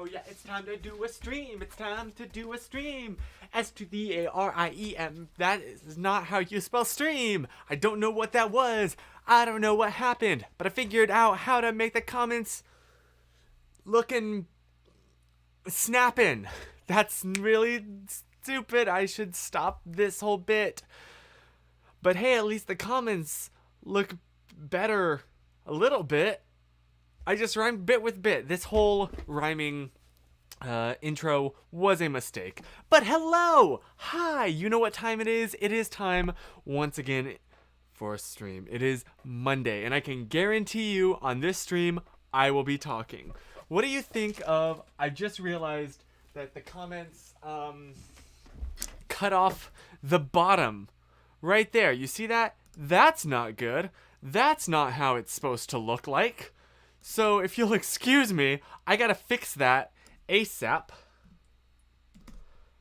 Oh yeah, it's time to do a stream. It's time to do a stream. S-T-E-A-R-I-E-M. That is not how you spell stream. I don't know what that was. I don't know what happened. But I figured out how to make the comments looking snapping. That's really stupid. I should stop this whole bit. But hey, at least the comments look better a little bit. I just rhymed bit with bit. This whole rhyming intro was a mistake. But hello! Hi! You know what time it is? It is time, once again, for a stream. It is Monday, and I can guarantee you on this stream, I will be talking. What do you think of... I just realized that the comments cut off the bottom. Right there. You see that? That's not good. That's not how it's supposed to look like. So if you'll excuse me, I gotta fix that ASAP.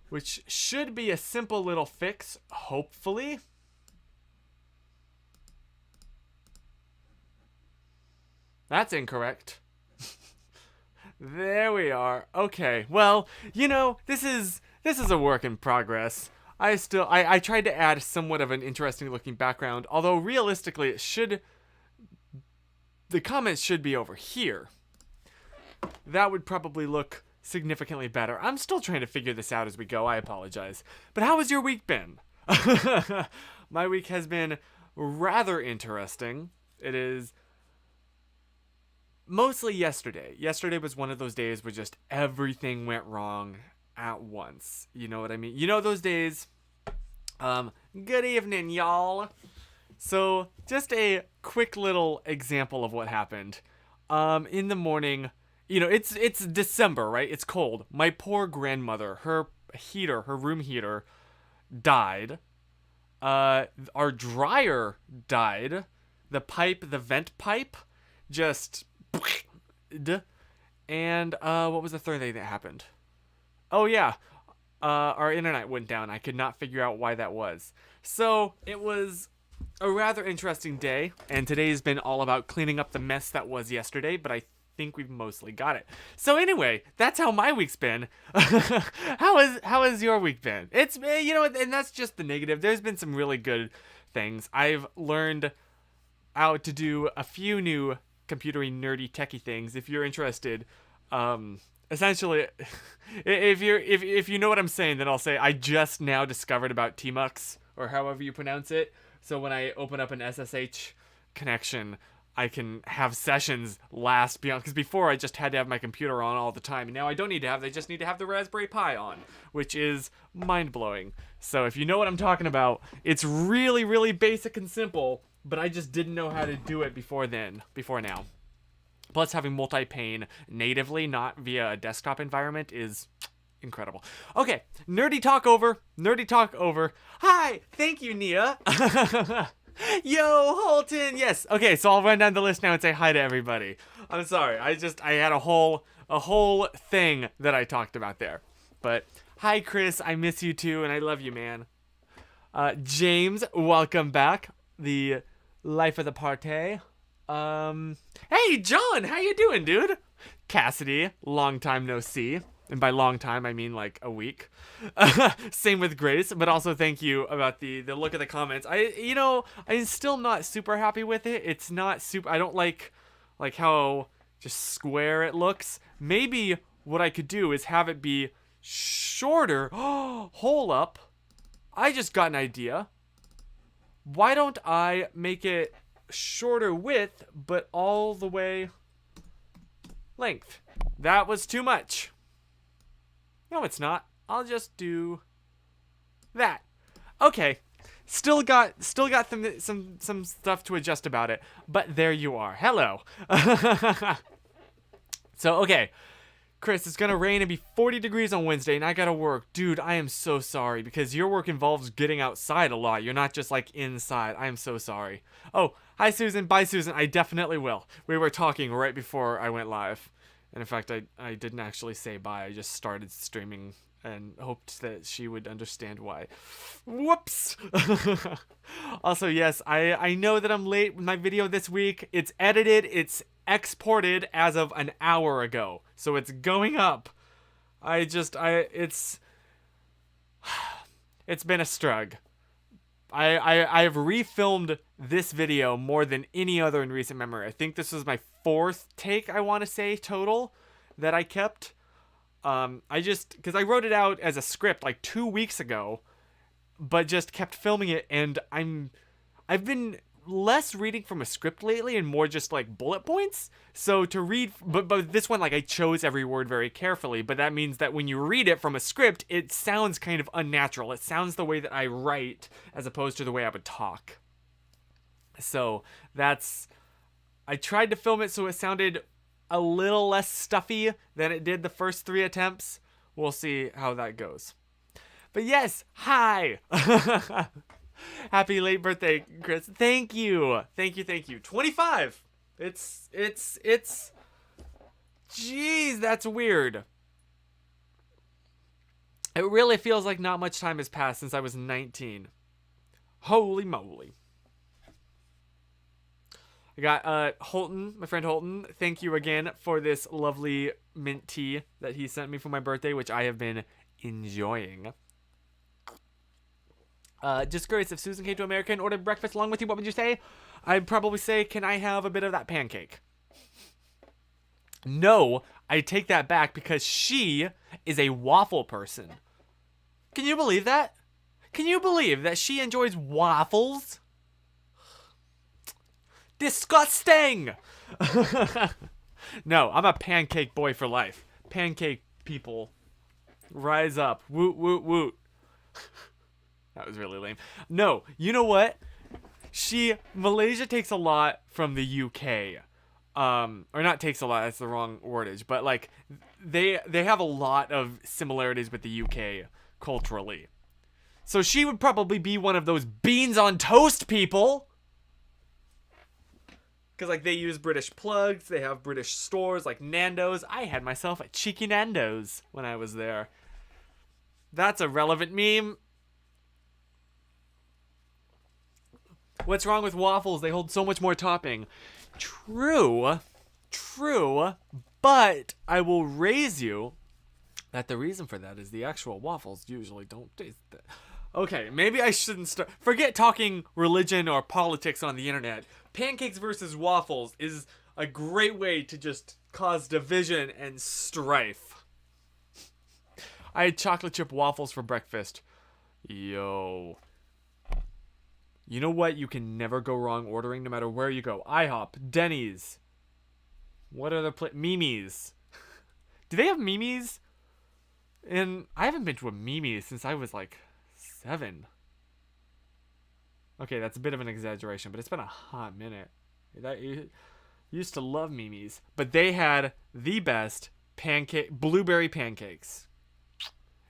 Which should be a simple little fix, hopefully. That's incorrect. There we are. Okay, well, you know, this is a work in progress. I tried to add somewhat of an interesting looking background, although realistically the comments should be over here. That would probably look significantly better. I'm still trying to figure this out as we go. I apologize. But how has your week been? My week has been rather interesting. It is mostly yesterday. Yesterday was one of those days where just everything went wrong at once. You know what I mean? You know those days? Good evening, y'all. So, just a quick little example of what happened. In the morning, you know, it's December, right? It's cold. My poor grandmother, her room heater, died. Our dryer died. The vent pipe, just... And, what was the third thing that happened? Oh, yeah. Our internet went down. I could not figure out why that was. So, it was a rather interesting day, and today's been all about cleaning up the mess that was yesterday, but I think we've mostly got it. So anyway, that's how my week's been. How has your week been? It's, you know, and that's just the negative. There's been some really good things. I've learned how to do a few new computery nerdy techie things. If you're interested, essentially, if you know what I'm saying, then I'll say I just now discovered about Tmux, or however you pronounce it. So when I open up an SSH connection, I can have sessions last beyond, because before I just had to have my computer on all the time, and now I don't need to have, I just need to have the Raspberry Pi on, which is mind-blowing. So if you know what I'm talking about, it's really, really basic and simple, but I just didn't know how to do it before now. Plus having multi-pane natively, not via a desktop environment, is incredible. Okay, nerdy talk over. Hi, thank you, Nia. Yo, Holton. Yes. Okay, so I'll run down the list now and say hi to everybody. I'm sorry. I had a whole thing that I talked about there. But hi, Chris. I miss you too, and I love you, man. James, welcome back. The life of the party. Hey, John, how you doing, dude? Cassidy, long time no see. And by long time, I mean like a week. Same with Grace, but also thank you about the look at the comments. I'm still not super happy with it. It's not super, I don't like how just square it looks. Maybe what I could do is have it be shorter. Hold up. I just got an idea. Why don't I make it shorter width, but all the way length? That was too much. No, it's not. I'll just do that. Okay. Still got some stuff to adjust about it, but there you are. Hello. So, okay. Chris, it's gonna rain and be 40 degrees on Wednesday, and I gotta work. Dude, I am so sorry, because your work involves getting outside a lot. You're not just, like, inside. I am so sorry. Oh, hi, Susan. Bye, Susan. I definitely will. We were talking right before I went live. And in fact, I didn't actually say bye. I just started streaming and hoped that she would understand why. Whoops! Also, yes, I know that I'm late with my video this week. It's edited. It's exported as of an hour ago. So it's going up. It's been a struggle. I have refilmed this video more than any other in recent memory. I think this was my 4th take, I want to say, total that I kept. Because I wrote it out as a script like 2 weeks ago, but just kept filming it, and I've been less reading from a script lately and more just like bullet points. So to read, but this one, like, I chose every word very carefully, but that means that when you read it from a script, it sounds kind of unnatural. It sounds the way that I write as opposed to the way I would talk. So I tried to film it so it sounded a little less stuffy than it did the first 3 attempts. We'll see how that goes. But yes, hi! Happy late birthday, Chris. Thank you. 25. It's jeez, that's weird. It really feels like not much time has passed since I was 19. Holy moly. I got Holton, my friend Holton. Thank you again for this lovely mint tea that he sent me for my birthday, which I have been enjoying. Just curious, if Susan came to America and ordered breakfast along with you, what would you say? I'd probably say, can I have a bit of that pancake? No, I take that back because she is a waffle person. Can you believe that? Can you believe that she enjoys waffles? Disgusting! No, I'm a pancake boy for life. Pancake people. Rise up. Woot, woot, woot. That was really lame. No, you know what? Malaysia takes a lot from the UK. Or not takes a lot, that's the wrong wordage. But, like, they have a lot of similarities with the UK culturally. So she would probably be one of those beans on toast people. Because, like, they use British plugs. They have British stores like Nando's. I had myself a cheeky Nando's when I was there. That's a relevant meme. What's wrong with waffles? They hold so much more topping. True, but I will raise you that the reason for that is the actual waffles usually don't taste that. Okay, maybe I shouldn't start. Forget talking religion or politics on the internet. Pancakes versus waffles is a great way to just cause division and strife. I had chocolate chip waffles for breakfast. Yo. You know what you can never go wrong ordering no matter where you go? IHOP, Denny's. What other Mimi's. Do they have Mimi's? And I haven't been to a Mimi's since I was like 7. Okay, that's a bit of an exaggeration, but it's been a hot minute. You used to love Mimi's, but they had the best blueberry pancakes.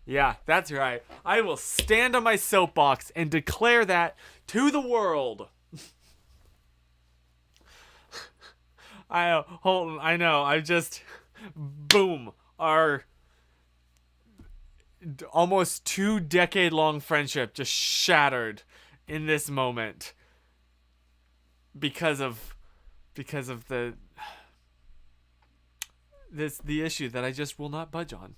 Yeah, that's right. I will stand on my soapbox and declare that to the world. Holton, I know. Boom. Our almost 2-decade-long friendship just shattered in this moment because of the issue that I just will not budge on.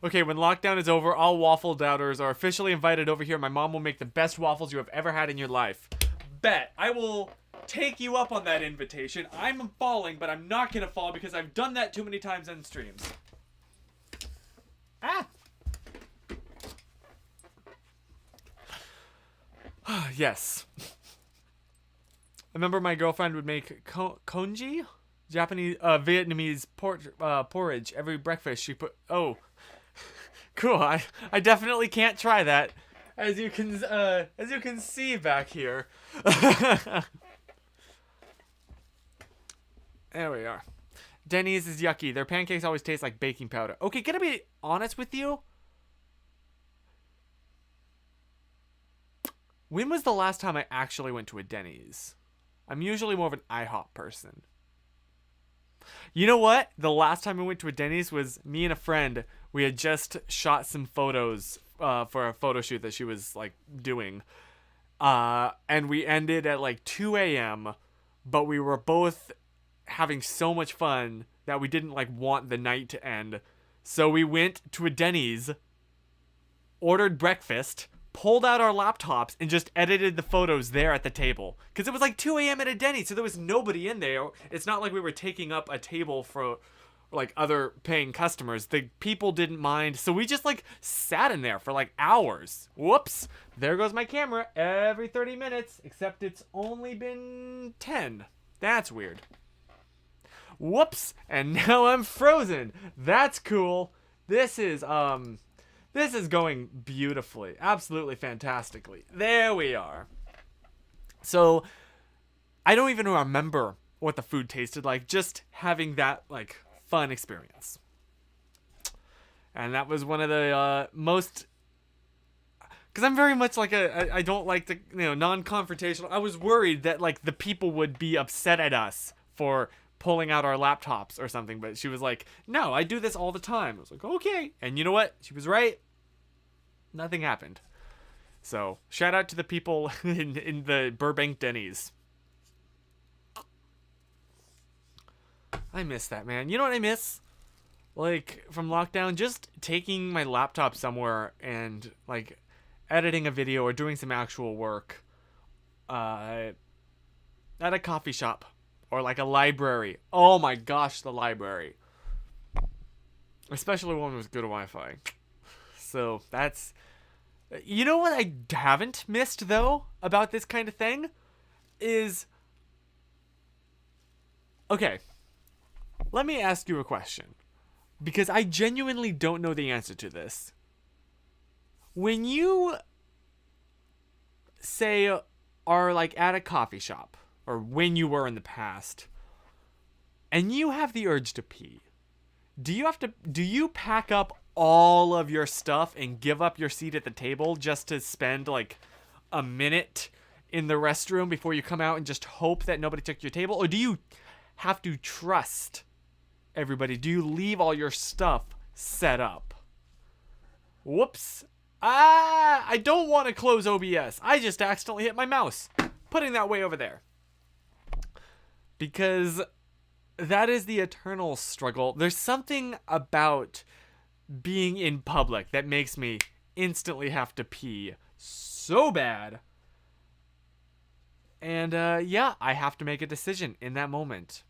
Okay, when lockdown is over, all waffle doubters are officially invited over here. My mom will make the best waffles you have ever had in your life. Bet. I will take you up on that invitation. I'm falling, but I'm not going to fall because I've done that too many times on streams. Ah! Yes. I remember my girlfriend would make congee? Japanese, Vietnamese porridge every breakfast. She put... Oh... Cool. I definitely can't try that, as you can see back here. There we are. Denny's is yucky. Their pancakes always taste like baking powder. Okay, gonna be honest with you. When was the last time I actually went to a Denny's? I'm usually more of an IHOP person. You know what? The last time we went to a Denny's was me and a friend. We had just shot some photos for a photo shoot that she was like doing. And we ended at like 2 a.m. but we were both having so much fun that we didn't like want the night to end. So we went to a Denny's, ordered breakfast, pulled out our laptops, and just edited the photos there at the table. Because it was like 2 a.m. at a Denny's, so there was nobody in there. It's not like we were taking up a table for like other paying customers. The people didn't mind, so we just like sat in there for like hours. Whoops, there goes my camera every 30 minutes, except it's only been 10. That's weird. Whoops, and now I'm frozen. That's cool. This is going beautifully, absolutely fantastically. There we are. So I don't even remember what the food tasted like, just having that like fun experience. And that was one of the most, because I'm very much like I don't like the, non-confrontational. I was worried that like the people would be upset at us for pulling out our laptops or something, but she was like, no, I do this all the time. I was like, okay. And you know what? She was right. Nothing happened. So shout out to the people in the Burbank Denny's. I miss that, man. You know what I miss? Like, from lockdown, just taking my laptop somewhere and, like, editing a video or doing some actual work at a coffee shop or, like, a library. Oh my gosh, the library. Especially one with good Wi-Fi. So, that's... You know what I haven't missed, though, about this kind of thing? Is... Okay. Let me ask you a question, because I genuinely don't know the answer to this. When you, say, are like at a coffee shop, or when you were in the past, and you have the urge to pee, do you pack up all of your stuff and give up your seat at the table just to spend like a minute in the restroom before you come out and just hope that nobody took your table? Or do you have to trust everybody? Do you leave all your stuff set up? Whoops. I don't want to close OBS. I just accidentally hit my mouse, putting that way over there. Because that is the eternal struggle. There's something about being in public that makes me instantly have to pee so bad. And yeah, I have to make a decision in that moment.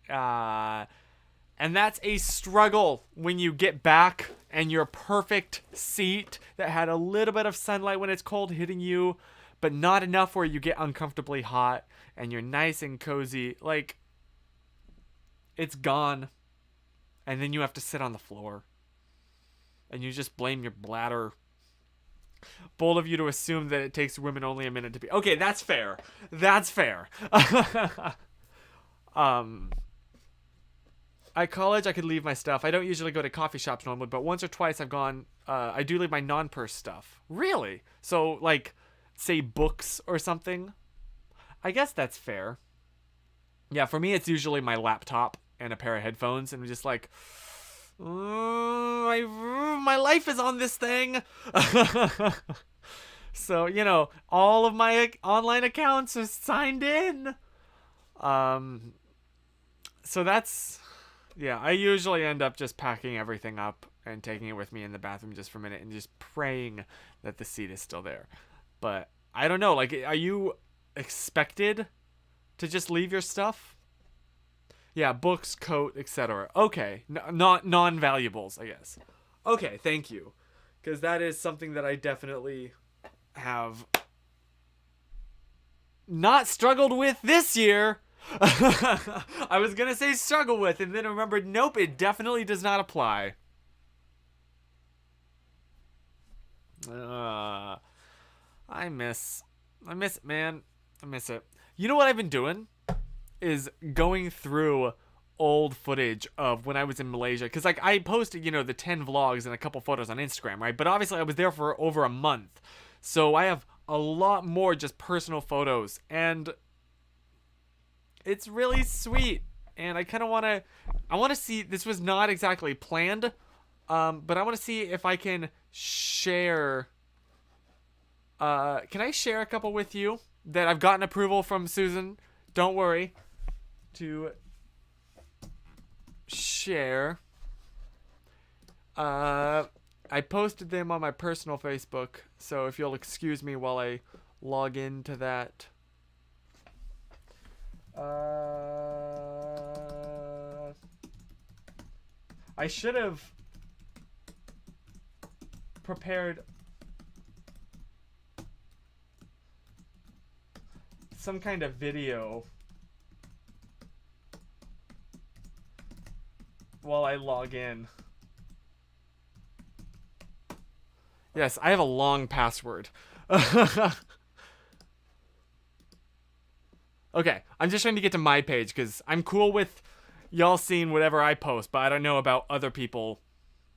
And that's a struggle when you get back and your perfect seat that had a little bit of sunlight when it's cold hitting you, but not enough where you get uncomfortably hot and you're nice and cozy. Like, it's gone. And then you have to sit on the floor. And you just blame your bladder. Bold of you to assume that it takes women only a minute to pee. Okay, that's fair. That's fair. At college, I could leave my stuff. I don't usually go to coffee shops normally, but once or twice I've gone, I do leave my non-purse stuff. Really? So, like, say books or something? I guess that's fair. Yeah, for me, it's usually my laptop and a pair of headphones, and I'm just like, my life is on this thing. So, all of my online accounts are signed in. So that's... Yeah, I usually end up just packing everything up and taking it with me in the bathroom just for a minute and just praying that the seat is still there. But I don't know, like, are you expected to just leave your stuff? Yeah, books, coat, etc. Okay, not non-valuables, I guess. Okay, thank you. Because that is something that I definitely have not struggled with this year. I was gonna say struggle with, and then remembered, nope, it definitely does not apply. I miss it, man. I miss it. You know what I've been doing? Is going through old footage of when I was in Malaysia. Because, like, I posted, the 10 vlogs and a couple photos on Instagram, right? But obviously I was there for over a month. So I have a lot more just personal photos. And it's really sweet, and I kind of want to see, this was not exactly planned, but I want to see if I can share, can I share a couple with you? that I've gotten approval from Susan, don't worry, to share. I posted them on my personal Facebook, so if you'll excuse me while I log into that. I should have prepared some kind of video while I log in. Yes, I have a long password. Okay, I'm just trying to get to my page because I'm cool with y'all seeing whatever I post, but I don't know about other people.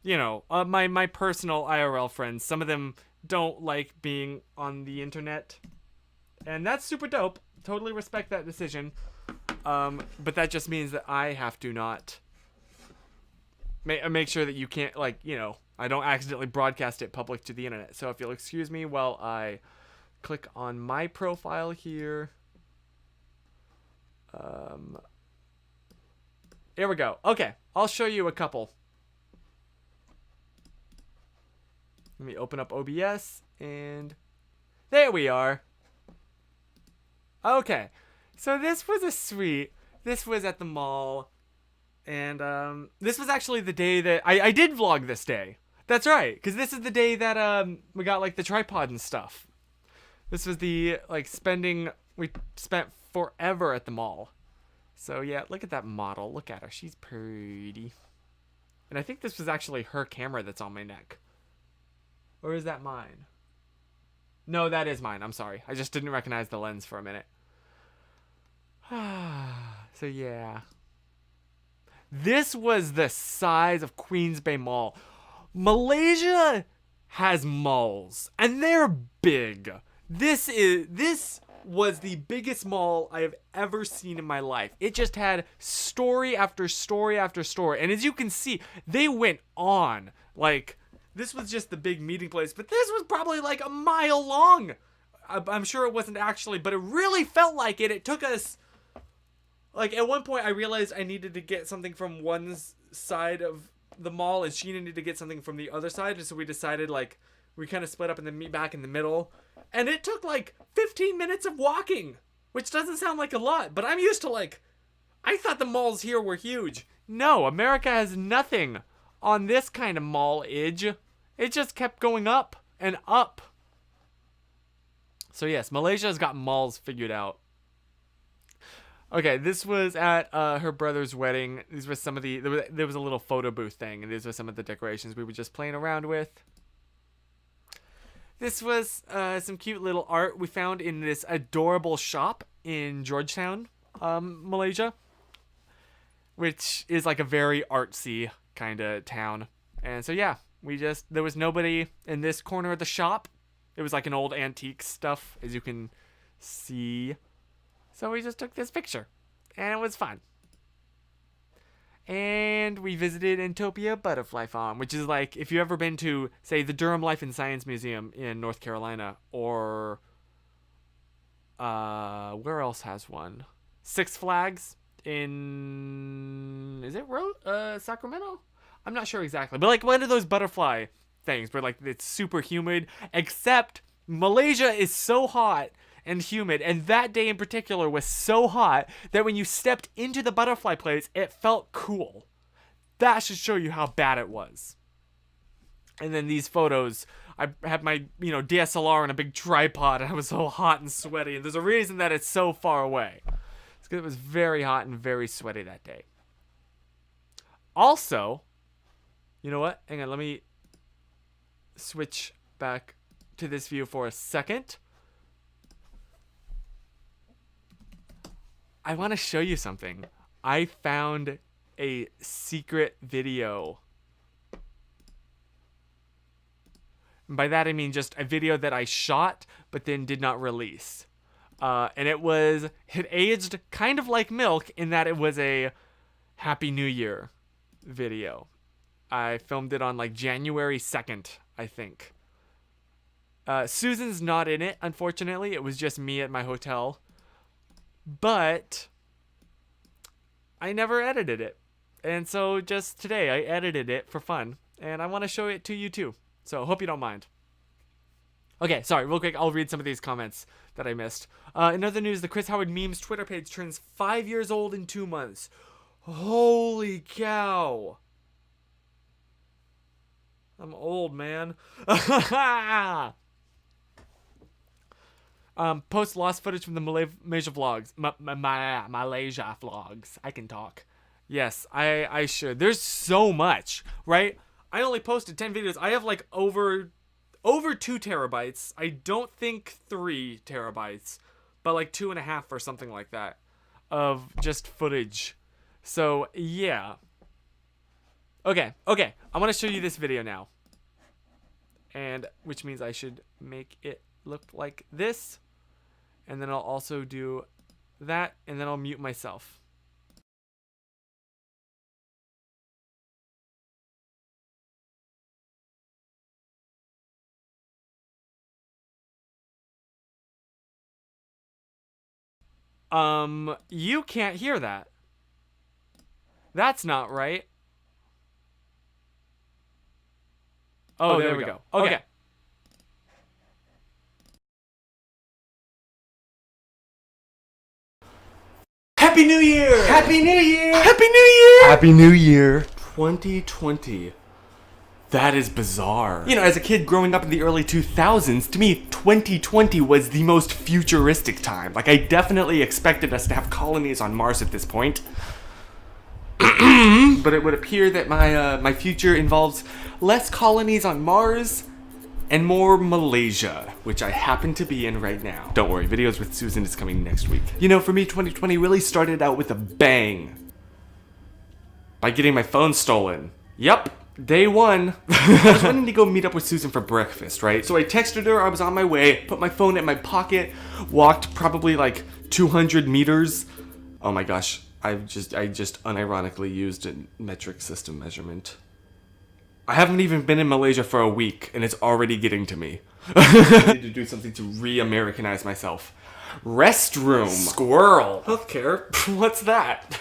You know, my personal IRL friends. Some of them don't like being on the internet, and that's super dope. Totally respect that decision. But that just means that I have to not make sure that you can't, like, you know, I don't accidentally broadcast it public to the internet. So if you'll excuse me while I click on my profile here. Here we go. Okay, I'll show you a couple. Let me open up OBS, and there we are. Okay, so this was a suite. This was at the mall, and this was actually the day that I did vlog this day. That's right, because this is the day that we got like the tripod and stuff. This was the we spent forever at the mall. So yeah, look at that model. Look at her. She's pretty. And I think this was actually her camera that's on my neck. Or is that mine? No, that is mine. I'm sorry. I just didn't recognize the lens for a minute. So yeah. This was the size of Queens Bay Mall. Malaysia has malls, and they're big. This was the biggest mall I have ever seen in my life. It just had story after story after story. And as you can see, they went on. Like, this was just the big meeting place, but this was probably like a mile long. I'm sure it wasn't actually, but it really felt like it. It took us, like, at one point I realized I needed to get something from one side of the mall, and she needed to get something from the other side, and so we decided, like, we kind of split up and then meet back in the middle. And it took like 15 minutes of walking, which doesn't sound like a lot, but I'm used to, like, I thought the malls here were huge. No, America has nothing on this kind of mall-age. It just kept going up and up. So yes, Malaysia's got malls figured out. Okay, this was at her brother's wedding. These were some of the, there was a little photo booth thing, and these were some of the decorations we were just playing around with. This was some cute little art we found in this adorable shop in Georgetown, Malaysia, which is like a very artsy kind of town. And so yeah, there was nobody in this corner of the shop. It was like an old antique stuff, as you can see. So we just took this picture, and it was fun. And we visited Entopia Butterfly Farm, which is like, if you've ever been to, say, the Durham Life and Science Museum in North Carolina, or where else has one? Six Flags in, is it Sacramento? I'm not sure exactly, but like one of those butterfly things where like it's super humid, except Malaysia is so hot and humid, and that day in particular was so hot that when you stepped into the butterfly place, it felt cool. That should show you how bad it was. And then these photos, I had my, DSLR on a big tripod, and I was so hot and sweaty, and there's a reason that it's so far away. It's because it was very hot and very sweaty that day. Also, you know what? Hang on, let me switch back to this view for a second. I want to show you something. I found a secret video. And by that I mean just a video that I shot but then did not release. And it aged kind of like milk in that it was a Happy New Year video. I filmed it on like January 2nd, I think. Susan's not in it, unfortunately. It was just me at my hotel. But I never edited it. And so just today I edited it for fun. And I want to show it to you too. So hope you don't mind. Okay, sorry, real quick, I'll read some of these comments that I missed. In other news, the Chris Howard Memes Twitter page turns 5 years old in 2 months. Holy cow. I'm old, man. Post lost footage from the Malaysia vlogs. Malaysia vlogs. I can talk. Yes, I should. There's so much, right? I only posted 10 videos. I have like over 2 terabytes. I don't think 3 terabytes, but like 2.5 or something like that of just footage. So yeah. Okay. I want to show you this video now. And which means I should make it look like this. And then I'll also do that, and then I'll mute myself. You can't hear that. That's not right. Oh, there we go. Okay. Happy New Year! Happy New Year! Happy New Year! Happy New Year! 2020. That is bizarre. You know, as a kid growing up in the early 2000s, to me, 2020 was the most futuristic time. Like, I definitely expected us to have colonies on Mars at this point. But it would appear that my future involves less colonies on Mars and more Malaysia, which I happen to be in right now. Don't worry, videos with Susan is coming next week. You know, for me, 2020 really started out with a bang. By getting my phone stolen. Yup. Day one. I was wanting to go meet up with Susan for breakfast, right? So I texted her, I was on my way, put my phone in my pocket, walked probably like 200 meters. Oh my gosh, I just unironically used a metric system measurement. I haven't even been in Malaysia for a week, and it's already getting to me. I need to do something to re-Americanize myself. Restroom. Squirrel. Healthcare. What's that?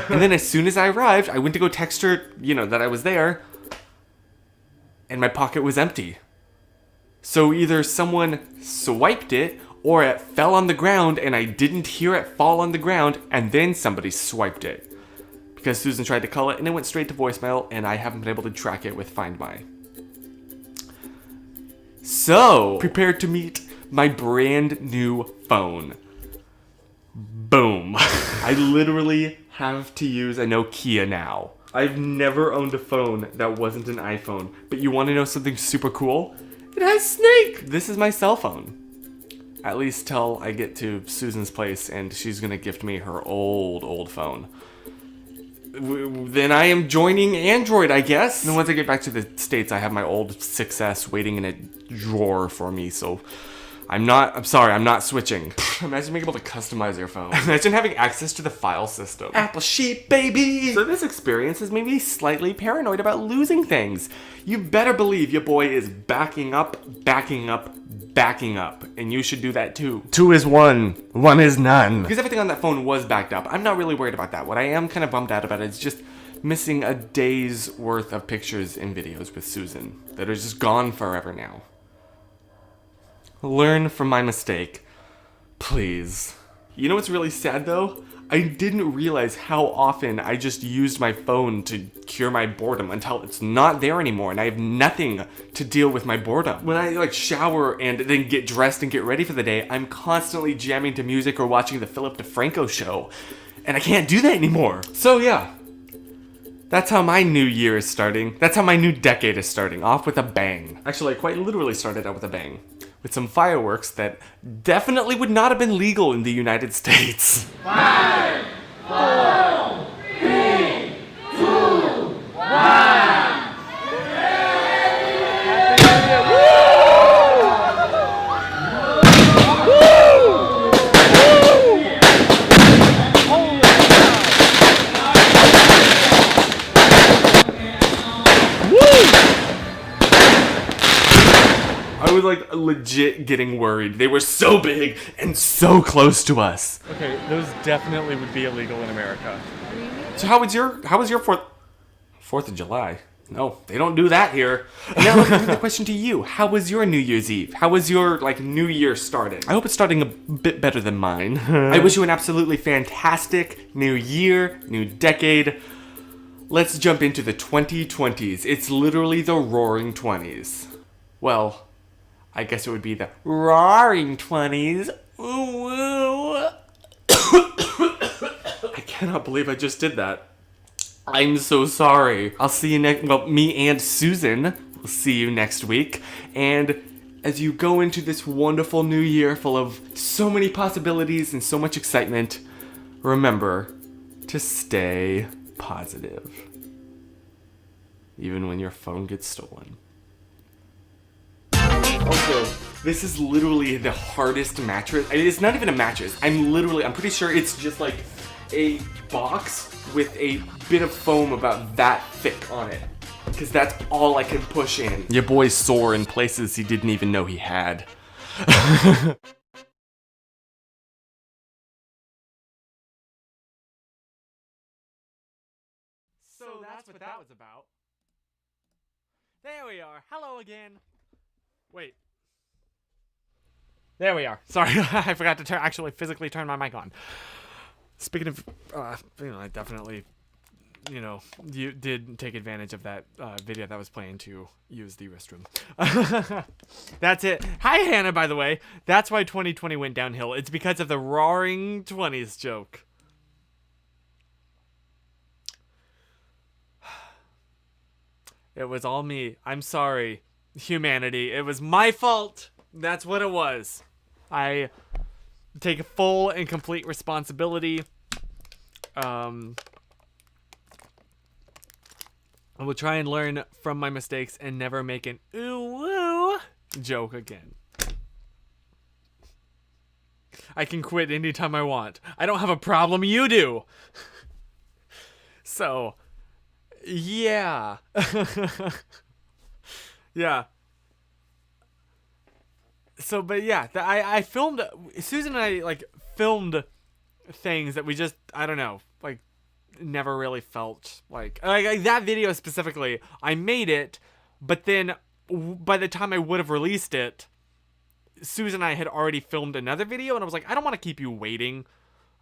And then as soon as I arrived, I went to go text her, you know, that I was there, and my pocket was empty. So either someone swiped it, or it fell on the ground and I didn't hear it fall on the ground, and then somebody swiped it. Because Susan tried to call it and it went straight to voicemail, and I haven't been able to track it with Find My. So, prepared to meet my brand new phone. Boom. I literally have to use a Nokia now. I've never owned a phone that wasn't an iPhone. But you want to know something super cool? It has Snake! This is my cell phone. At least till I get to Susan's place and she's gonna gift me her old phone. Then I am joining Android, I guess. And then once I get back to the States, I have my old 6S waiting in a drawer for me, so I'm sorry, I'm not switching. Imagine being able to customize your phone. Imagine having access to the file system. Apple sheep, baby! So this experience has made me slightly paranoid about losing things. You better believe your boy is backing up. And you should do that too. 2 is 1, 1 is none. Because everything on that phone was backed up. I'm not really worried about that. What I am kind of bummed out about is just missing a day's worth of pictures and videos with Susan that are just gone forever now. Learn from my mistake. Please. You know what's really sad though? I didn't realize how often I just used my phone to cure my boredom until it's not there anymore and I have nothing to deal with my boredom. When I like shower and then get dressed and get ready for the day, I'm constantly jamming to music or watching the Philip DeFranco show. And I can't do that anymore. So yeah. That's how my new year is starting. That's how my new decade is starting. Off with a bang. Actually, I quite literally started out with a bang. With some fireworks that definitely would not have been legal in the United States. 5, 4, 3, 2, 1. like legit getting worried. They were so big and so close to us. Okay, those definitely would be illegal in America. So how was your Fourth of July? No, they don't do that here. And now look, I have the question to you. How was your New Year's Eve? How was your New Year starting? I hope it's starting a bit better than mine. I wish you an absolutely fantastic new year, new decade. Let's jump into the 2020s. It's literally the roaring 20s. Well, I guess it would be the roaring 20s. Ooh, ooh. I cannot believe I just did that. I'm so sorry. I'll see you me and Susan will see you next week. And as you go into this wonderful new year full of so many possibilities and so much excitement, remember to stay positive. Even when your phone gets stolen. Also, this is literally the hardest mattress. It's not even a mattress. I'm pretty sure it's just like a box with a bit of foam about that thick on it. Because that's all I can push in. Your boy's sore in places he didn't even know he had. So that's what that was about. There we are. Hello again. Wait. There we are. Sorry, I forgot to actually physically turn my mic on. Speaking of, I definitely, you did take advantage of that video that was playing to use the restroom. That's it. Hi, Hannah, by the way. That's why 2020 went downhill. It's because of the roaring 20s joke. It was all me. I'm sorry, humanity. It was my fault. That's what it was. I take full and complete responsibility. I will try and learn from my mistakes and never make an ooh joke again. I can quit anytime I want. I don't have a problem, you do. So, yeah. Yeah. So, but yeah, I filmed, Susan and I, filmed things that we just, I don't know, never really felt like that video specifically, I made it, but then by the time I would have released it, Susan and I had already filmed another video, and I was like, I don't want to keep you waiting,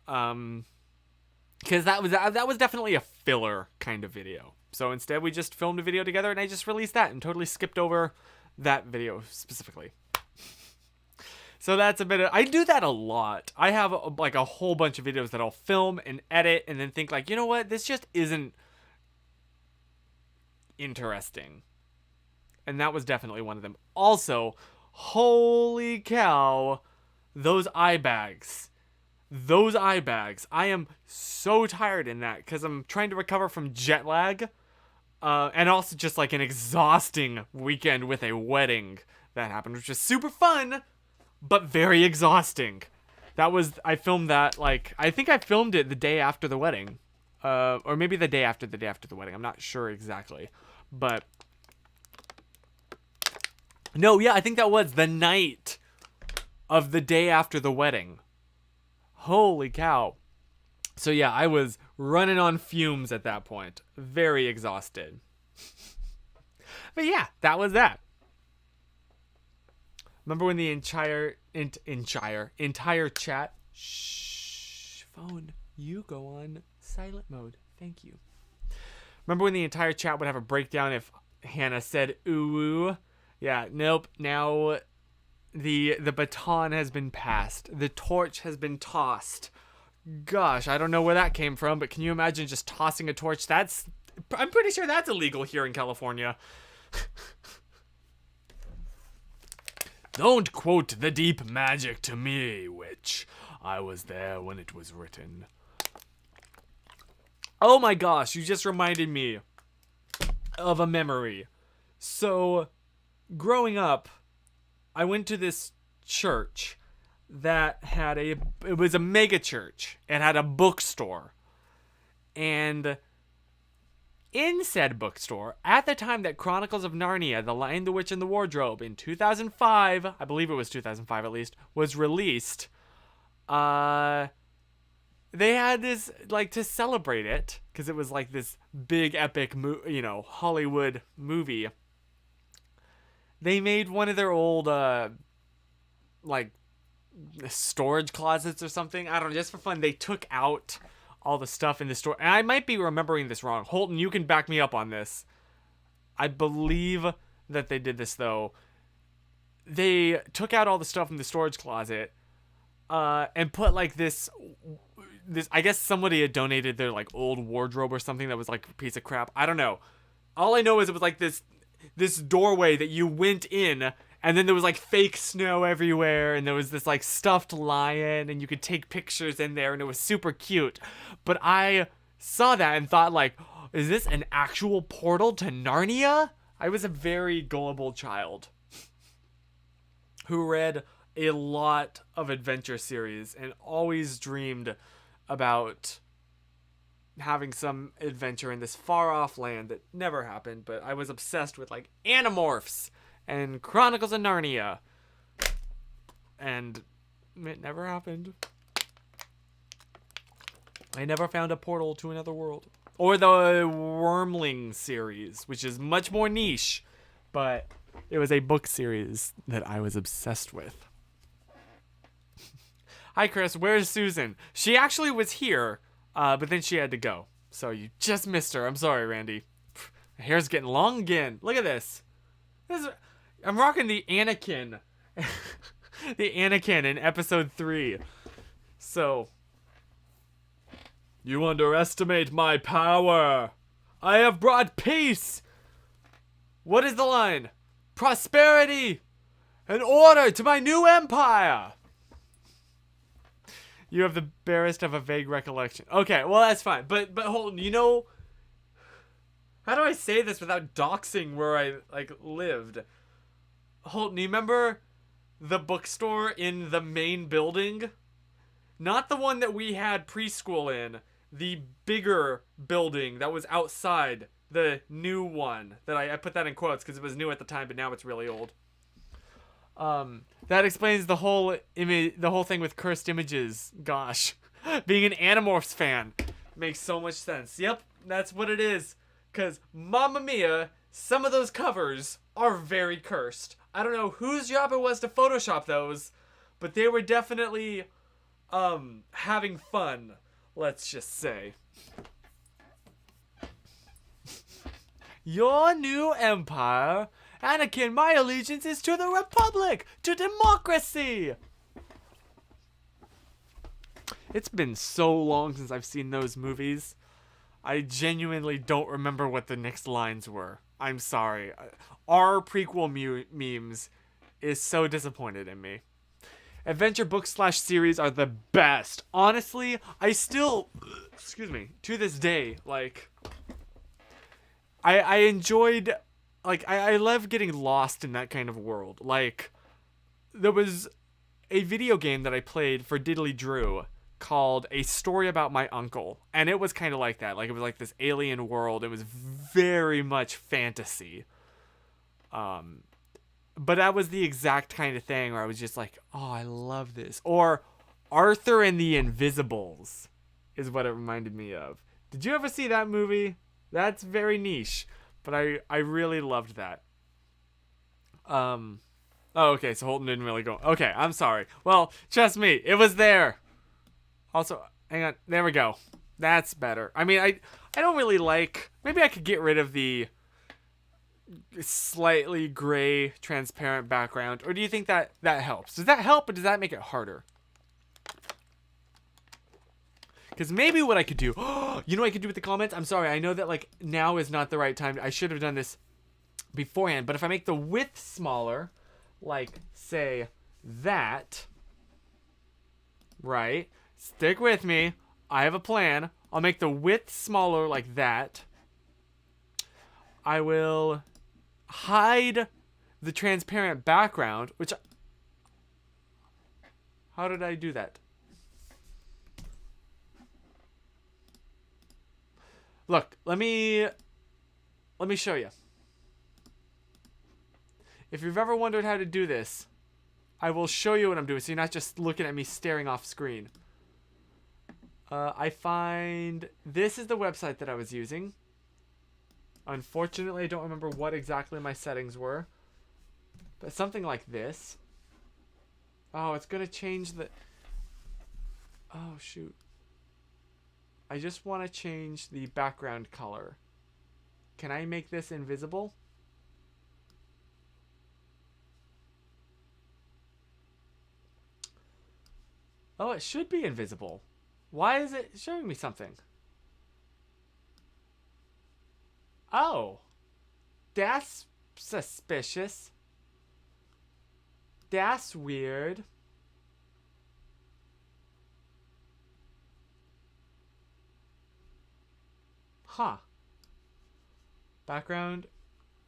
because that was definitely a filler kind of video. So instead, we just filmed a video together, and I just released that and totally skipped over that video specifically. So that's a bit of, I do that a lot. I have a whole bunch of videos that I'll film and edit and then think you know what? This just isn't interesting. And that was definitely one of them. Also, holy cow, those eye bags. Those eye bags. I am so tired in that because I'm trying to recover from jet lag. And also just an exhausting weekend with a wedding that happened, which was super fun, but very exhausting. I filmed that, I think I filmed it the day after the wedding. Or maybe the day after the wedding. I'm not sure exactly. But, no, yeah, I think that was the night of the day after the wedding. Holy cow. So yeah, I was running on fumes at that point. Very exhausted. But yeah, that was that. Remember when the entire chat, phone, you go on silent mode. Thank you. Remember when the entire chat would have a breakdown if Hannah said ooh? Yeah, nope. Now the baton has been passed. The torch has been tossed. Gosh, I don't know where that came from, but can you imagine just tossing a torch? I'm pretty sure that's illegal here in California. Don't quote the deep magic to me, witch. I was there when it was written. Oh my gosh, you just reminded me of a memory. So, growing up, I went to this church that had it was a mega church. It had a bookstore. And In said bookstore, at the time that Chronicles of Narnia, The Lion, the Witch, and the Wardrobe in 2005, I believe it was 2005 at least, was released, they had this, like, to celebrate it, because it was like this big epic, Hollywood movie. They made one of their old, like, storage closets or something. I don't know, just for fun. They took out all the stuff in the store. And I might be remembering this wrong. Holton, you can back me up on this. I believe that they did this, though. They took out all the stuff in the storage closet and put, like, this, I guess somebody had donated their, like, old wardrobe or something that was, like, a piece of crap. I don't know. All I know is it was, like, this doorway that you went in, and then there was, like, fake snow everywhere, and there was this, like, stuffed lion, and you could take pictures in there, and it was super cute. But I saw that and thought, like, is this an actual portal to Narnia? I was a very gullible child who read a lot of adventure series and always dreamed about having some adventure in this far-off land that never happened, but I was obsessed with, like, Animorphs and Chronicles of Narnia. And it never happened. I never found a portal to another world. Or the Wormling series, which is much more niche, but it was a book series that I was obsessed with. Hi, Chris. Where's Susan? She actually was here, but then she had to go. So you just missed her. I'm sorry, Randy. My hair's getting long again. Look at this. I'm rocking the Anakin. The Anakin in episode 3. So, you underestimate my power. I have brought peace. What is the line? Prosperity and order to my new empire. You have the barest of a vague recollection. Okay, well, that's fine. But Holton, how do I say this without doxing where I, like, lived? Holton, you remember the bookstore in the main building? Not the one that we had preschool in. The bigger building that was outside. The new one. That I put that in quotes because it was new at the time, but now it's really old. That explains the whole thing with cursed images. Gosh. Being an Animorphs fan makes so much sense. Yep, that's what it is. Because, Mamma Mia, some of those covers are very cursed. I don't know whose job it was to Photoshop those, but they were definitely, having fun, let's just say. Your new empire? Anakin, my allegiance is to the Republic, to democracy! It's been so long since I've seen those movies. I genuinely don't remember what the next lines were. I'm sorry. Our prequel memes is so disappointed in me. Adventure books / series are the best. Honestly, I still, to this day, like, I enjoyed, like, I love getting lost in that kind of world. Like, there was a video game that I played for Diddly Drew called A Story About My Uncle, and it was kind of like that. Like, it was like this alien world. It was very much fantasy. But that was the exact kind of thing where I was just like, oh, I love this. Or Arthur and the Invisibles is what it reminded me of. Did you ever see that movie? That's very niche, but I really loved that. Oh, okay, so Holton didn't really go. Okay, I'm sorry. Well, trust me, it was there. Also, hang on. There we go. That's better. I mean, I don't really like... Maybe I could get rid of the slightly gray, transparent background. Or do you think that helps? Does that help, or does that make it harder? Because maybe what I could do... You know what I could do with the comments? I'm sorry. I know that, like, now is not the right time. I should have done this beforehand. But if I make the width smaller, like, say, that... Right... Stick with me. I have a plan. I'll make the width smaller like that. I will hide the transparent background, which... How did I do that? Look, let me let me show you. If you've ever wondered how to do this, I will show you what I'm doing so you're not just looking at me staring off screen. I find this is the website that I was using. Unfortunately, I don't remember what exactly my settings were. But something like this. Oh, it's going to change the... Oh, shoot. I just want to change the background color. Can I make this invisible? Oh, it should be invisible. Why is it showing me something? Oh. That's suspicious. That's weird. Huh. Background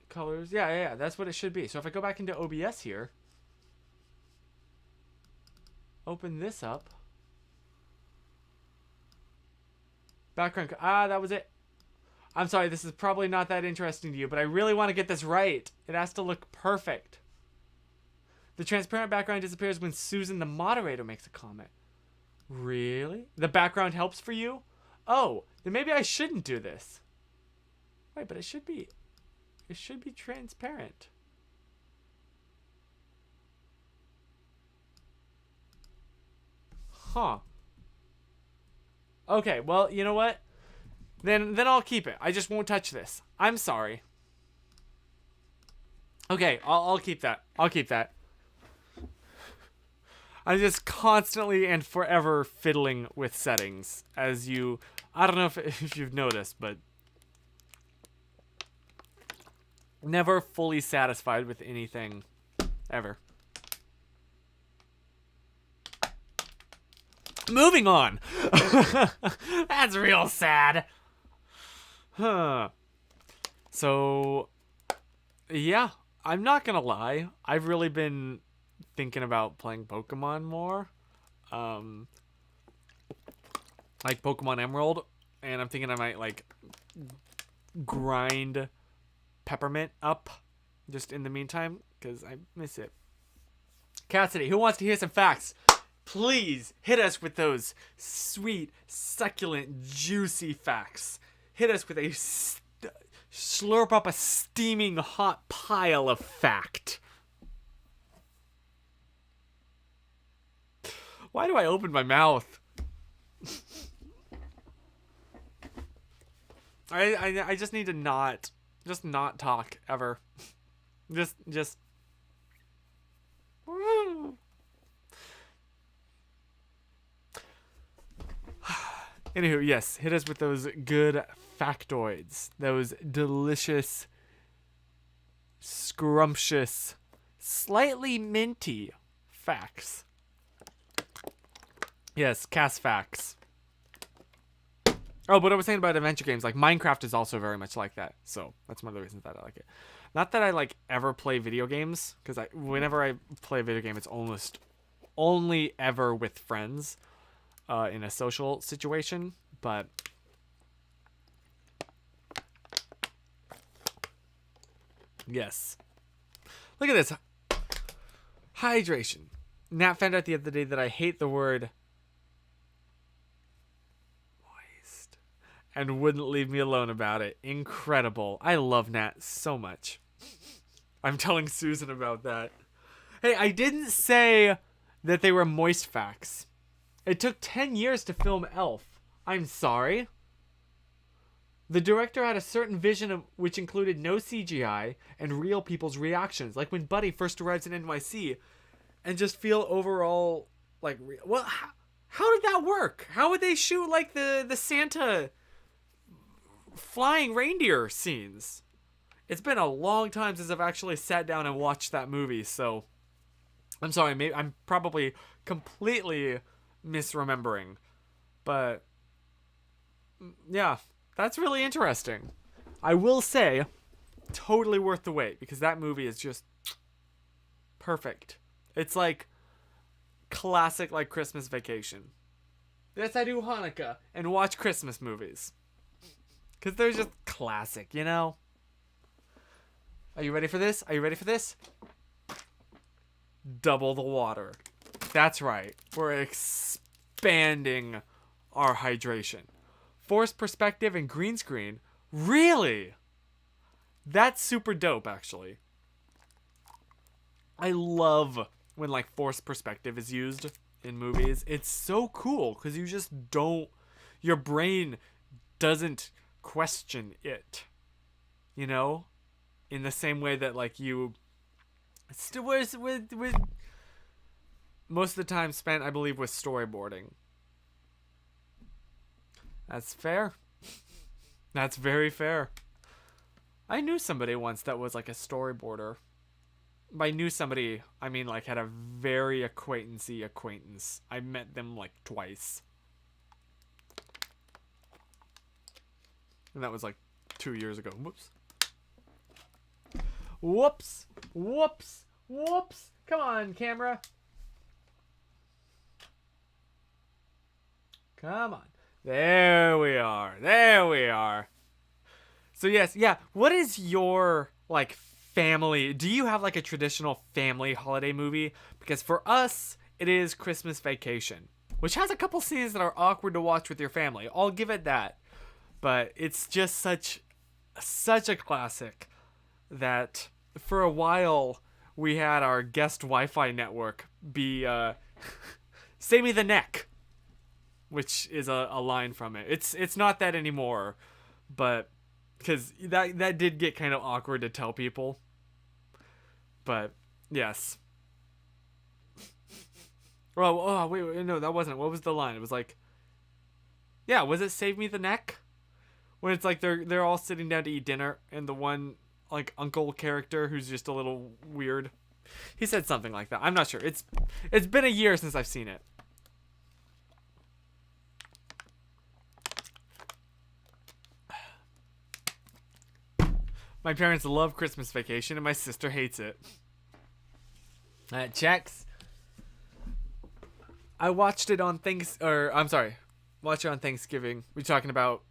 colors. Yeah, that's what it should be. So if I go back into OBS here, open this up. Background. That was it. I'm sorry, this is probably not that interesting to you, but I really want to get this right. It has to look perfect. The transparent background disappears when Susan, the moderator, makes a comment. Really? The background helps for you? Oh, then maybe I shouldn't do this. Wait, but it should be transparent. Huh. Okay, well, you know what? Then I'll keep it. I just won't touch this. I'm sorry. Okay, I'll keep that. I'll keep that. I'm just constantly and forever fiddling with settings. As you... I don't know if you've noticed, but... never fully satisfied with anything. Ever. Moving on! That's real sad. Huh. So... yeah, I'm not gonna lie. I've really been thinking about playing Pokemon more. Like Pokemon Emerald. And I'm thinking I might, like, grind Peppermint up just in the meantime. Because I miss it. Cassidy, who wants to hear some facts? Please hit us with those sweet, succulent, juicy facts. Hit us with a... slurp up a steaming hot pile of fact. Why do I open my mouth? I just need to not talk ever. Just Anywho, yes, hit us with those good factoids. Those delicious, scrumptious, slightly minty facts. Yes, cast facts. Oh, but I was saying about adventure games, like Minecraft is also very much like that. So that's one of the reasons that I like it. Not that I like ever play video games, because whenever I play a video game, it's almost only ever with friends, in a social situation. But yes, look at this hydration. Nat found out the other day that I hate the word moist and wouldn't leave me alone about it. Incredible. I love Nat so much. I'm telling Susan about that. Hey, I didn't say that they were moist facts. It took 10 years to film Elf. I'm sorry. The director had a certain vision which included no CGI and real people's reactions. Like when Buddy first arrives in NYC and just feel overall like... well, how did that work? How would they shoot like the Santa flying reindeer scenes? It's been a long time since I've actually sat down and watched that movie, so... I'm sorry, maybe I'm probably completely misremembering. But... yeah, that's really interesting. I will say, totally worth the wait, because that movie is just perfect. It's like classic, like Christmas Vacation. Yes, I do Hanukkah and watch Christmas movies. Because they're just classic, you know? Are you ready for this? Are you ready for this? Double the water. That's right. We're expanding our hydration. Forced perspective and green screen. Really? That's super dope, actually. I love when like forced perspective is used in movies. It's so cool because you just don't, your brain doesn't question it, you know, in the same way that like you still with most of the time spent, I believe, with storyboarding. That's fair. That's very fair. I knew somebody once that was like a storyboarder. By knew somebody, I mean like had a very acquaintancey acquaintance. I met them like twice. And that was like 2 years ago. Whoops. Whoops. Whoops. Whoops. Come on, camera. Come on. There we are. There we are. So yes, yeah. What is your like family? Do you have like a traditional family holiday movie? Because for us, it is Christmas Vacation, which has a couple scenes that are awkward to watch with your family. I'll give it that. But it's just such a classic that for a while we had our guest Wi-Fi network be Save Me the Neck, which is a line from it. It's not that anymore, but because that did get kind of awkward to tell people. But yes. Well, oh wait, no, that wasn't it. What was the line? It was like, yeah, was it Save Me the Neck? When it's like they're all sitting down to eat dinner, and the one like uncle character who's just a little weird, he said something like that. I'm not sure. It's been a year since I've seen it. My parents love Christmas Vacation, and my sister hates it. That checks. I watched it on watched it on Thanksgiving. We're talking about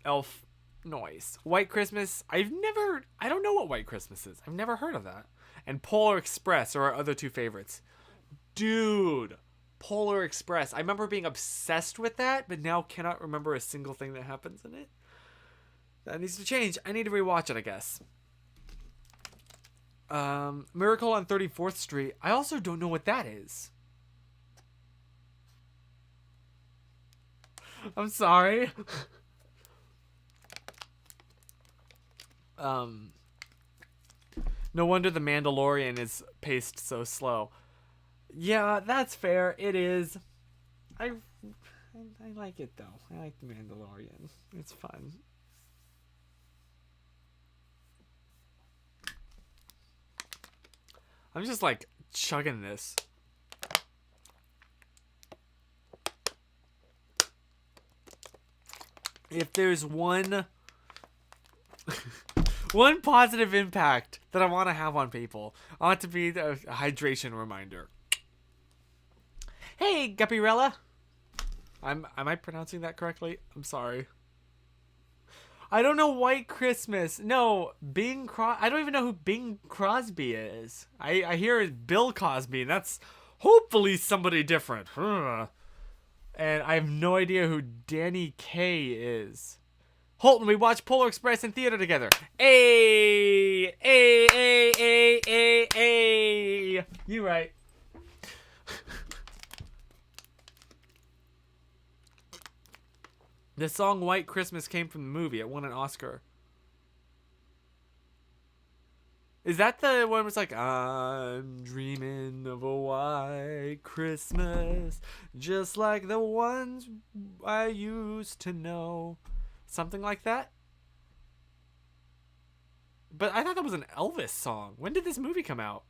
Elf noise. White Christmas, I don't know what White Christmas is. I've never heard of that. And Polar Express are our other two favorites. Dude, Polar Express. I remember being obsessed with that, but now cannot remember a single thing that happens in it. That needs to change. I need to rewatch it, I guess. Miracle on 34th Street. I also don't know what that is. I'm sorry. No wonder the Mandalorian is paced so slow. Yeah, that's fair. It is. I like it though. I like the Mandalorian. It's fun. I'm just like chugging this. If there's one positive impact that I want to have on people, I want it to be a hydration reminder. Hey, Guppyrella. Am I pronouncing that correctly? I'm sorry. I don't know White Christmas. No, I don't even know who Bing Crosby is. I hear it's Bill Cosby, and that's hopefully somebody different. And I have no idea who Danny Kaye is. Holton, we watched Polar Express in theater together. Hey. You right. The song White Christmas came from the movie. It won an Oscar. Is that the one where it's like, I'm dreaming of a white Christmas, just like the ones I used to know? Something like that? But I thought that was an Elvis song. When did this movie come out?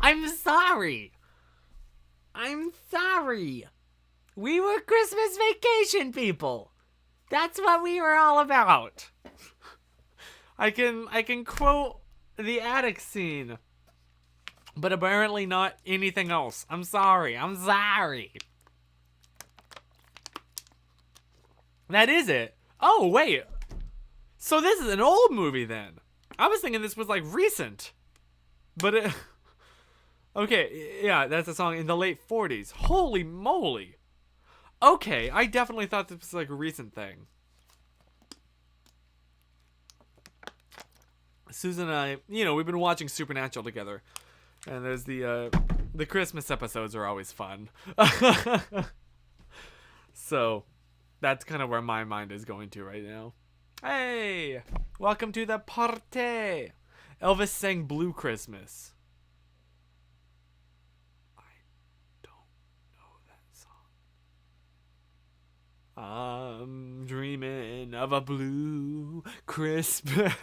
I'm sorry. We were Christmas Vacation people. That's what we were all about. I can quote the attic scene, but apparently not anything else. I'm sorry. That is it. Oh, wait. So this is an old movie then. I was thinking this was like recent. But it, okay, yeah, that's a song in the late 40s. Holy moly. Okay, I definitely thought this was like a recent thing. Susan and I, we've been watching Supernatural together. And there's the Christmas episodes are always fun. So, that's kind of where my mind is going to right now. Hey, welcome to the party. Elvis sang Blue Christmas. I don't know that song. I'm dreaming of a blue Christmas.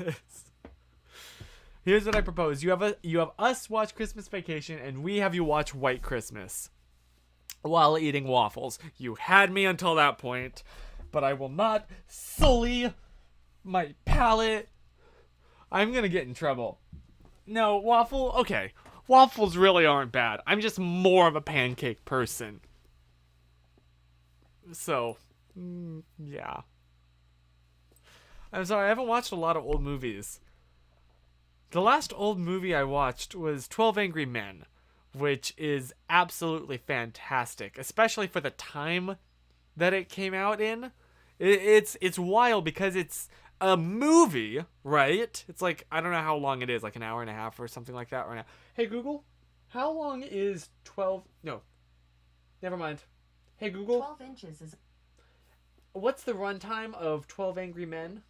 Here's what I propose. You have us watch Christmas Vacation, and we have you watch White Christmas while eating waffles. You had me until that point, but I will not sully my palate. I'm gonna get in trouble. No, okay. Waffles really aren't bad. I'm just more of a pancake person. So, yeah. I'm sorry, I haven't watched a lot of old movies. The last old movie I watched was 12 Angry Men, which is absolutely fantastic, especially for the time that it came out in. It's wild because it's a movie, right? It's like, I don't know how long it is, like an hour and a half or something like that right now. Hey, Google, how long is 12... No, never mind. Hey, Google. 12 inches is... What's the runtime of 12 Angry Men?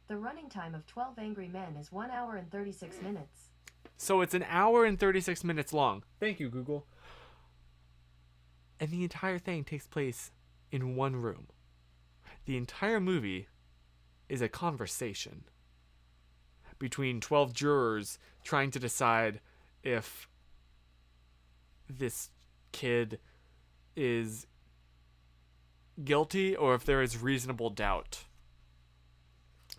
The running time of 12 Angry Men is 1 hour and 36 minutes. So it's an hour and 36 minutes long. Thank you, Google. And the entire thing takes place in one room. The entire movie is a conversation between 12 jurors trying to decide if this kid is guilty or if there is reasonable doubt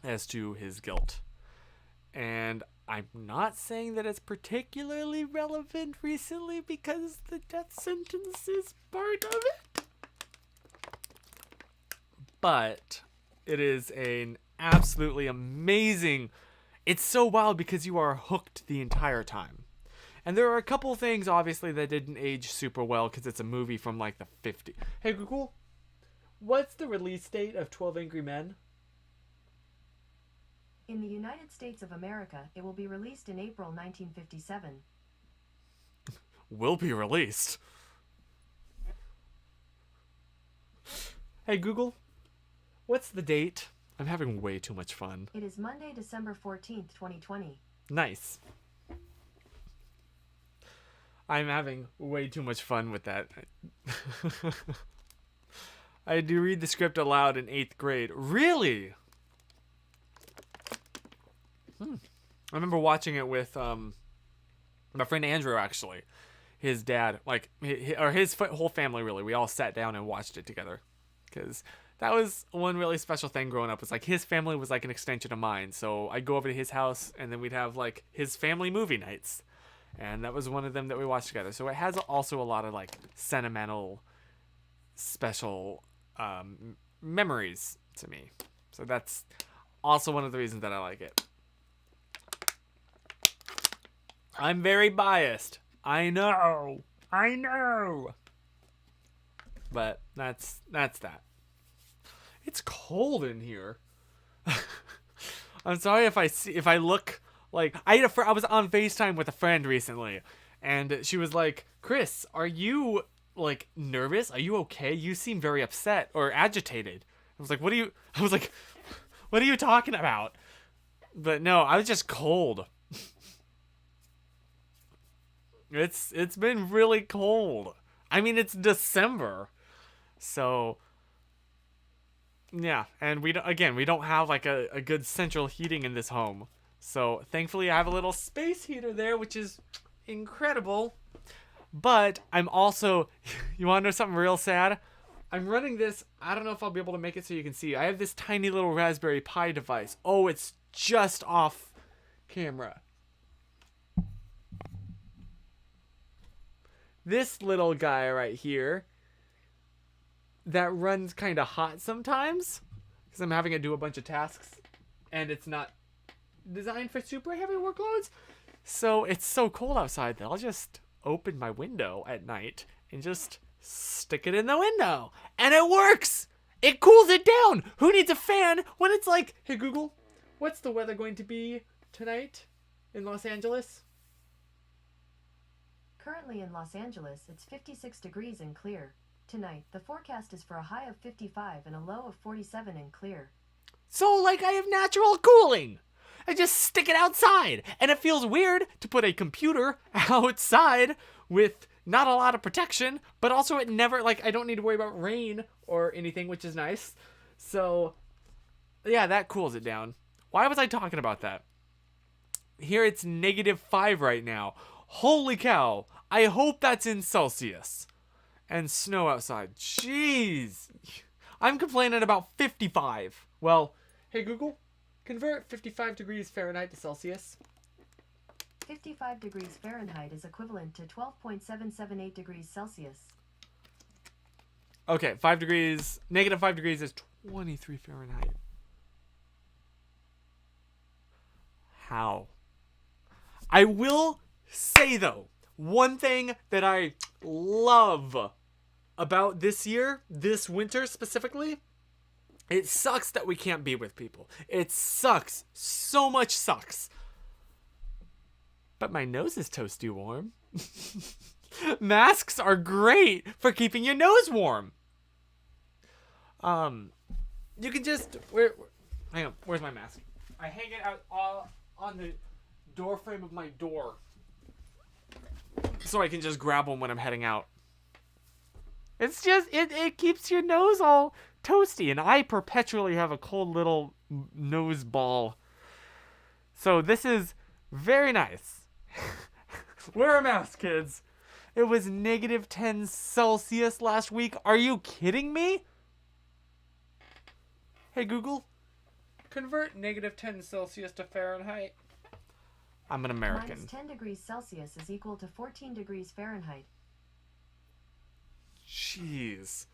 as to his guilt. And I'm not saying that it's particularly relevant recently because the death sentence is part of it. But it is an absolutely amazing... It's so wild because you are hooked the entire time. And there are a couple things, obviously, that didn't age super well because it's a movie from, like, the 50s. Hey, Google, what's the release date of 12 Angry Men? In the United States of America, it will be released in April 1957. Will be released. Hey, Google, what's the date? I'm having way too much fun. It is Monday, December 14th, 2020. Nice. I'm having way too much fun with that. I had to read the script aloud in 8th grade. Really? I remember watching it with my friend Andrew, actually. His dad, like, his whole family, really. We all sat down and watched it together. Because that was one really special thing growing up. Was like, his family was like an extension of mine. So I'd go over to his house, and then we'd have, like, his family movie nights. And that was one of them that we watched together. So it has also a lot of, like, sentimental, special memories to me. So that's also one of the reasons that I like it. I'm very biased. I know. But that's that. It's cold in here. I'm sorry if I look like I was on FaceTime with a friend recently, and she was like, "Chris, are you like nervous? Are you okay? You seem very upset or agitated." I was like, "What are you talking about?" But no, I was just cold. It's been really cold. I mean, it's December. So yeah, and we don't have like a good central heating in this home. So thankfully I have a little space heater there, which is incredible. But I'm also, you want to know something real sad? I'm running this, I don't know if I'll be able to make it so you can see. I have this tiny little Raspberry Pi device. Oh, it's just off camera. This little guy right here that runs kind of hot sometimes because I'm having to do a bunch of tasks and it's not designed for super heavy workloads. So it's so cold outside that I'll just open my window at night and just stick it in the window. And it works! It cools it down! Who needs a fan when it's like, hey Google, what's the weather going to be tonight in Los Angeles? Currently in Los Angeles, it's 56 degrees and clear. Tonight, the forecast is for a high of 55 and a low of 47 and clear. So, like, I have natural cooling. I just stick it outside. And it feels weird to put a computer outside with not a lot of protection, but also it never, like, I don't need to worry about rain or anything, which is nice. So, yeah, that cools it down. Why was I talking about that? Here it's -5 right now. Holy cow. I hope that's in Celsius. And snow outside. Jeez. I'm complaining about 55. Well, hey Google, convert 55 degrees Fahrenheit to Celsius. 55 degrees Fahrenheit is equivalent to 12.778 degrees Celsius. Okay, -5 degrees is 23 Fahrenheit. How? I will say though, one thing that I love about this year, this winter specifically, it sucks that we can't be with people. It sucks. So much sucks. But my nose is toasty warm. Masks are great for keeping your nose warm. You can just hang on, where's my mask? I hang it out all on the door frame of my door. So I can just grab one when I'm heading out. It's just, it keeps your nose all toasty, and I perpetually have a cold little nose ball. So this is very nice. Wear a mask, kids. It was -10 Celsius last week. Are you kidding me? Hey Google, convert -10 Celsius to Fahrenheit. I'm an American. -10 degrees Celsius is equal to 14 degrees Fahrenheit. Jeez.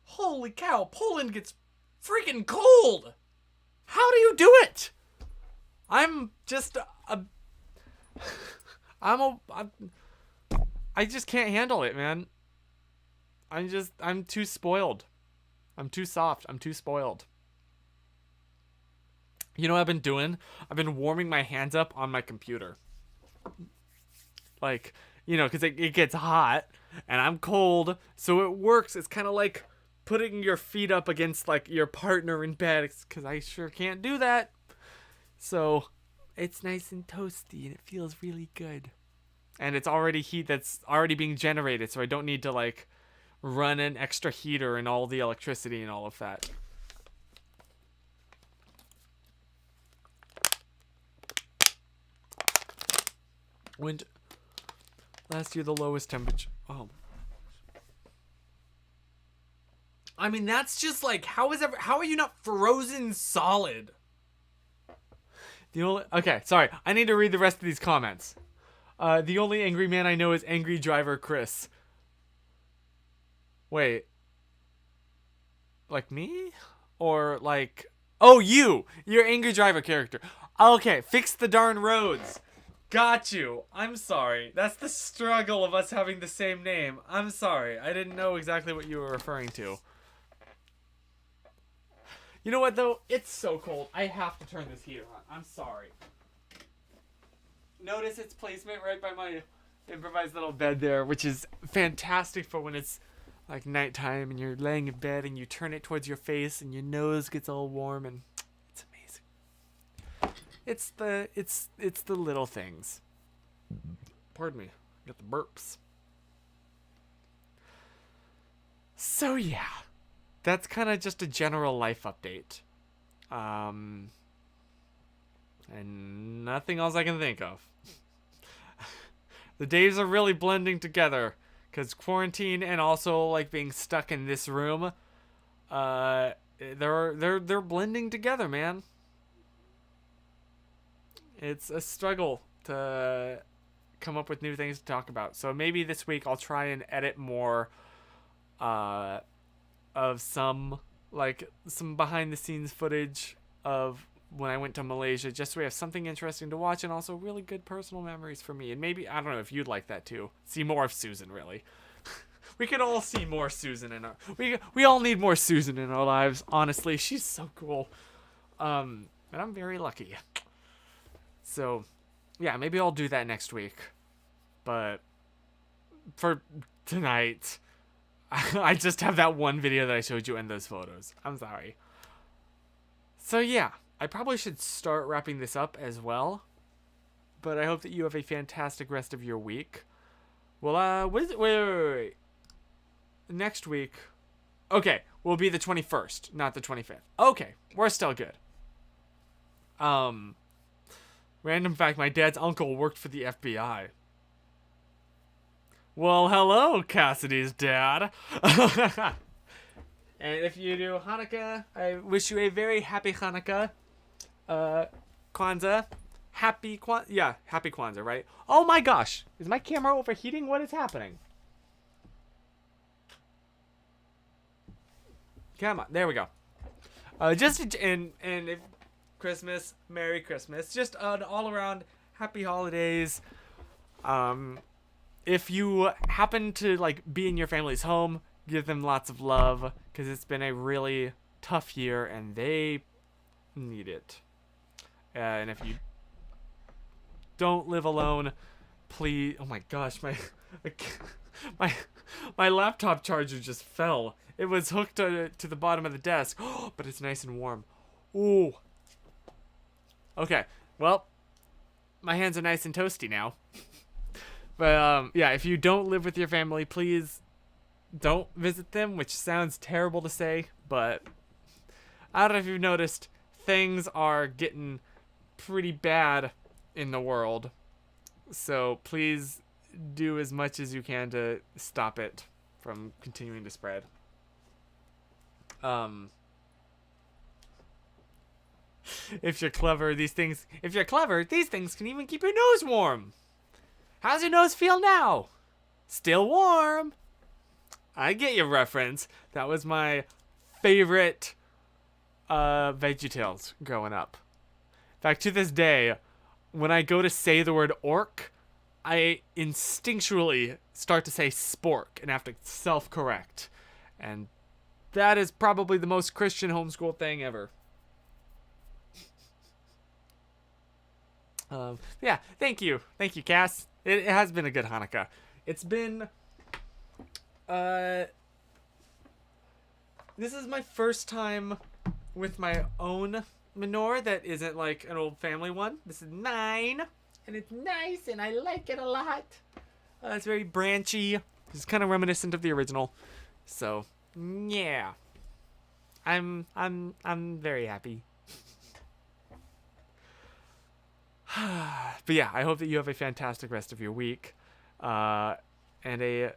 Holy cow, Poland gets freaking cold! How do you do it? I'm just I just can't handle it, man. I'm too spoiled. I'm too soft. I'm too spoiled. You know what I've been doing? I've been warming my hands up on my computer. Like, you know, because it gets hot and I'm cold, so it works. It's kind of like putting your feet up against like your partner in bed, because I sure can't do that. So it's nice and toasty and it feels really good. And it's already heat that's already being generated, so I don't need to like run an extra heater and all the electricity and all of that. Last year the lowest temperature. Oh. I mean, that's just like, how are you not frozen solid? Okay, sorry. I need to read the rest of these comments. The only angry man I know is Angry Driver Chris. Wait. Like me? Or like... Oh, you! Your Angry Driver character. Okay, fix the darn roads. Got you. I'm sorry. That's the struggle of us having the same name. I'm sorry. I didn't know exactly what you were referring to. You know what, though? It's so cold. I have to turn this heater on. I'm sorry. Notice its placement right by my improvised little bed there, which is fantastic for when it's like nighttime and you're laying in bed and you turn it towards your face and your nose gets all warm, and it's amazing. It's the little things. Pardon me. I got the burps. So yeah. That's kind of just a general life update. And nothing else I can think of. The days are really blending together, because quarantine and also like being stuck in this room, they're blending together, man. It's a struggle to come up with new things to talk about. So maybe this week I'll try and edit more of some like some behind the scenes footage of when I went to Malaysia, just so we have something interesting to watch and also really good personal memories for me. And maybe, I don't know if you'd like that too. See more of Susan, really. We could all see more Susan in our... We all need more Susan in our lives, honestly. She's so cool. And I'm very lucky. So, yeah, maybe I'll do that next week. But for tonight, I just have that one video that I showed you and those photos. I'm sorry. So, yeah. I probably should start wrapping this up as well, but I hope that you have a fantastic rest of your week. Well, what is it? Wait. Next week, okay, will be the 21st, not the 25th. Okay, we're still good. Random fact, my dad's uncle worked for the FBI. Well, hello, Cassidy's dad. And if you do Hanukkah, I wish you a very happy Hanukkah. Kwanzaa. Happy Kwanzaa, right? Oh my gosh. Is my camera overheating? What is happening? Come on. There we go. And if Christmas, Merry Christmas. Just an all around happy holidays. If you happen to like be in your family's home, give them lots of love, because it's been a really tough year and they need it. And if you don't live alone, please... Oh my gosh, my laptop charger just fell. It was hooked to the bottom of the desk, but it's nice and warm. Ooh. Okay, well, my hands are nice and toasty now. But yeah, if you don't live with your family, please don't visit them, which sounds terrible to say, but I don't know if you've noticed, things are getting pretty bad in the world, so please do as much as you can to stop it from continuing to spread. If you're clever, these things can even keep your nose warm. How's your nose feel now? Still warm. I get your reference. That was my favorite VeggieTales growing up. In fact, to this day, when I go to say the word orc, I instinctually start to say spork and have to self-correct. And that is probably the most Christian homeschool thing ever. Yeah, thank you. Thank you, Cass. It has been a good Hanukkah. It's been... This is my first time with my own menorah that isn't like an old family one. This is mine, and it's nice, and I like it a lot. It's very branchy. It's kind of reminiscent of the original. So, yeah. I'm very happy. But yeah, I hope that you have a fantastic rest of your week. And a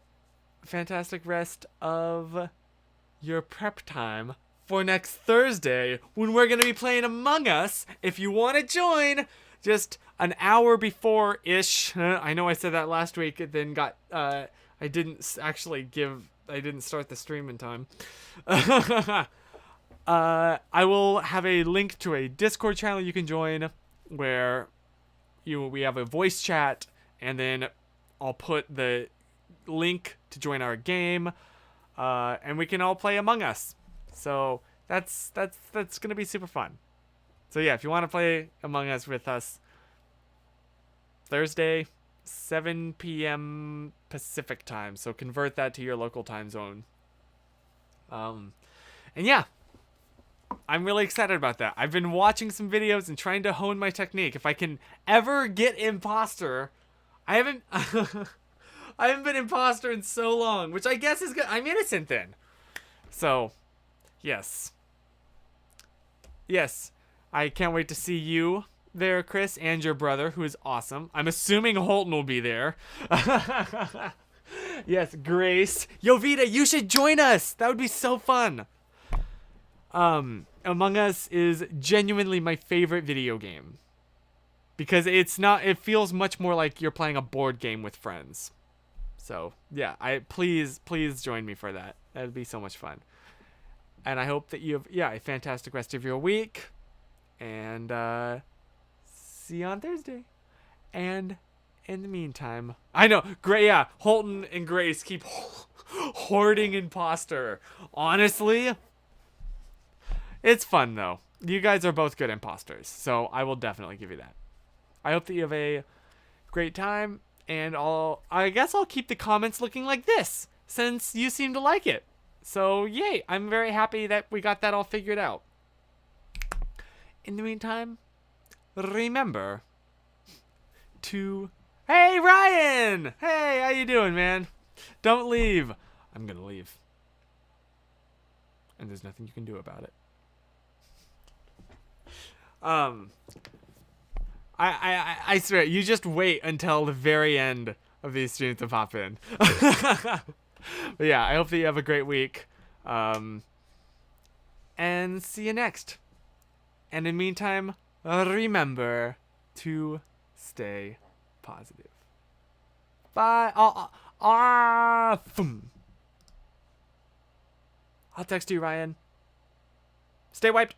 fantastic rest of your prep time for next Thursday when we're going to be playing Among Us. If you want to join, just an hour before-ish. I know I said that last week, it then got... I didn't start the stream in time. I will have a link to a Discord channel you can join where we have a voice chat, and then I'll put the link to join our game, and we can all play Among Us. So that's gonna be super fun. So yeah, if you want to play Among Us with us, Thursday, 7 p.m. Pacific time. So convert that to your local time zone. And yeah, I'm really excited about that. I've been watching some videos and trying to hone my technique. If I can ever get imposter, I haven't been imposter in so long, which I guess is good. I'm innocent then. So, yes. Yes. I can't wait to see you there, Chris, and your brother, who is awesome. I'm assuming Holton will be there. Yes, Grace. Yo, Vita, you should join us. That would be so fun. Among Us is genuinely my favorite video game. Because it feels much more like you're playing a board game with friends. So, yeah, please join me for that. That would be so much fun. And I hope that you have, a fantastic rest of your week. And see you on Thursday. And in the meantime, I know, Holton and Grace keep hoarding imposter. Honestly, it's fun though. You guys are both good imposters, so I will definitely give you that. I hope that you have a great time, and I guess I'll keep the comments looking like this, since you seem to like it. So, yay, I'm very happy that we got that all figured out. In the meantime, remember to... Hey, Ryan! Hey, how you doing, man? Don't leave. I'm gonna leave. And there's nothing you can do about it. I swear, you just wait until the very end of these streams to pop in. But yeah, I hope that you have a great week. And see you next. And in the meantime, remember to stay positive. Bye. I'll text you, Ryan. Stay wiped.